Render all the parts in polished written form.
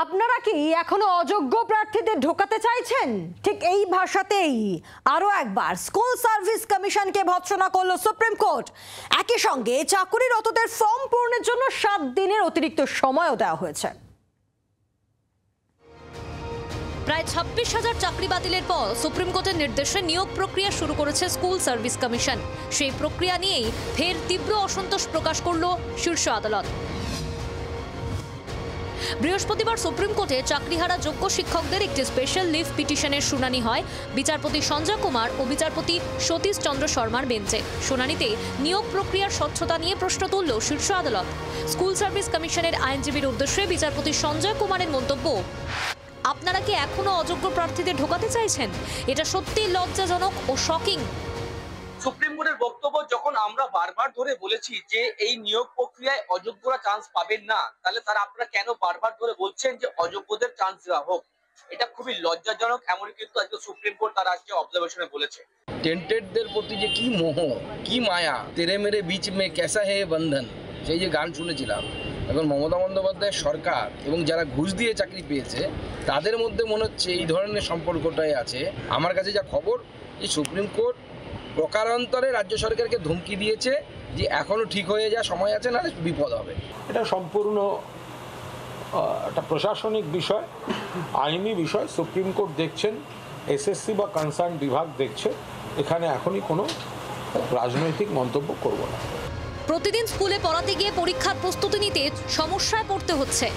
আপনারা কি এখনো অযোগ্য প্রার্থীদের ঢোকাতে চাইছেন? ঠিক এই ভাষাতেই আরো একবার স্কুল সার্ভিস কমিশনকে ভৎসনা করল সুপ্রিম কোর্ট। একই সঙ্গে চাকরিরতদের ফর্ম পূরণের জন্য 7 দিনের অতিরিক্ত সময়ও দেওয়া হয়েছে। প্রায় 26,000 চাকরি বাতিলের পর সুপ্রিম কোর্টের নির্দেশে নিয়োগ প্রক্রিয়া শুরু করেছে স্কুল সার্ভিস কমিশন। সেই প্রক্রিয়া নিয়েই ফের তীব্র অসন্তোষ প্রকাশ করল শীর্ষ আদালত। বৃহস্পতিবার সুপ্রিম কোর্টে চাকরিহারা যোগ্য শিক্ষকদের একটি স্পেশাল লিভ পিটিশনের শুনানি হয় বিচারপতি সঞ্জয় কুমার ও বিচারপতি সতীশ চন্দ্র শর্মার বেঞ্চে। শুনানিতে নিয়োগ প্রক্রিয়ার স্বচ্ছতা নিয়ে প্রশ্ন তুলল শীর্ষ আদালত। স্কুল সার্ভিস কমিশনের আইনজীবীর উদ্দেশ্যে বিচারপতি সঞ্জয় কুমারের মন্তব্য, আপনারা কি এখনো অযোগ্য প্রার্থীদের ঢোকাতে চাইছেন? এটা সত্যি লজ্জাজনক ও শকিং। সুপ্রিম কোর্টের বক্তব্য, যখন আমরা বারবার ধরে বলেছি যে এই নিয়োগ প্রক্রিয়ায় অযোগ্যরা চান্স পাবেন না, তাহলে তারা আপনারা কেন বারবার ধরে বলছেন যে অযোগ্যদের চান্স দেওয়া হোক? এটা খুবই লজ্জাজনক। এমন কিন্তু আজকে সুপ্রিম কোর্ট তারা আজকে অবজারভেশনে বলেছে। টেন্টেডদের প্রতি যে কি মোহ, কি মায়া, তেরে মেরে বিচ মে কেসা হে বন্ধন, সেই যে গান শুনেছিলাম, এখন মমতা বন্দ্যোপাধ্যায়ের সরকার এবং যারা ঘুষ দিয়ে চাকরি পেয়েছে তাদের মধ্যে মনে হচ্ছে এই ধরনের সম্পর্কটাই আছে। আমার কাছে যা খবর, এই সুপ্রিম কোর্ট প্রকারান্তরে রাজ্য সরকারকে ধমকি দিয়েছে যে এখনো ঠিক হয়ে যাওয়ার সময় আছে, না বিপদ হবে। এটা সম্পূর্ণ একটা প্রশাসনিক বিষয়, আইনি বিষয়। সুপ্রিম কোর্ট দেখছেন, এসএসসি বা কনসার্ন বিভাগ দেখছে। এখানে এখনই কোনো রাজনৈতিক মন্তব্য করব না। প্রতিদিন স্কুলে পড়াতে গিয়ে পরীক্ষার প্রস্তুতি নিতে সমস্যায় পড়তে হচ্ছে।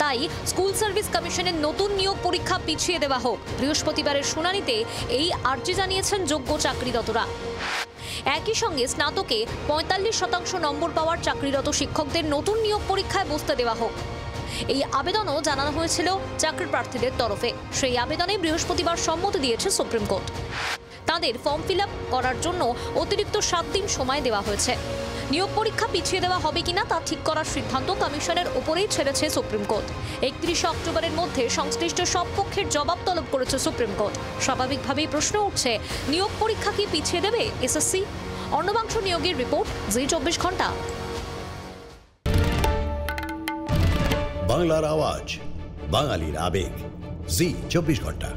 তাই স্কুল সার্ভিস কমিশনের নতুন নিয়োগ পরীক্ষা পিছিয়ে দেওয়া হোক। বৃহস্পতিবারের শুনানিতে এই আর্জি জানিয়েছেন যোগ্য চাকরিরতরা। একই সঙ্গে স্নাতকে 45% নম্বর পাওয়ার চাকরিরত শিক্ষকদের নতুন নিয়োগ পরীক্ষায় বসতে দেওয়া হোক। এই আবেদনও জানানো হয়েছিল চাকরি প্রার্থীদের তরফে। সেই আবেদনে বৃহস্পতিবার সম্মতি দিয়েছে সুপ্রিম কোর্ট। তাদের ফর্ম ফিল আপ করার জন্য অতিরিক্ত 7 দিন সময় দেওয়া হয়েছে। নিয়োগ পরীক্ষা পিছিয়ে দেওয়া হবে কিনা তা ঠিক করার সিদ্ধান্ত কমিশনের উপরেই ছেড়েছে সুপ্রিম কোর্ট। 31 অক্টোবরের মধ্যে সংশ্লিষ্ট সব পক্ষের জবাব তলব করেছে সুপ্রিম কোর্ট। স্বাভাবিকভাবেই প্রশ্ন উঠছে, নিয়োগ পরীক্ষা কি পিছিয়ে দেবে এসএসসি? অর্ণবাংশ নিয়োগের রিপোর্ট, জি 24 ঘন্টা। বাংলার আওয়াজ, বাঙালির আবেগ, জি 24 ঘন্টা।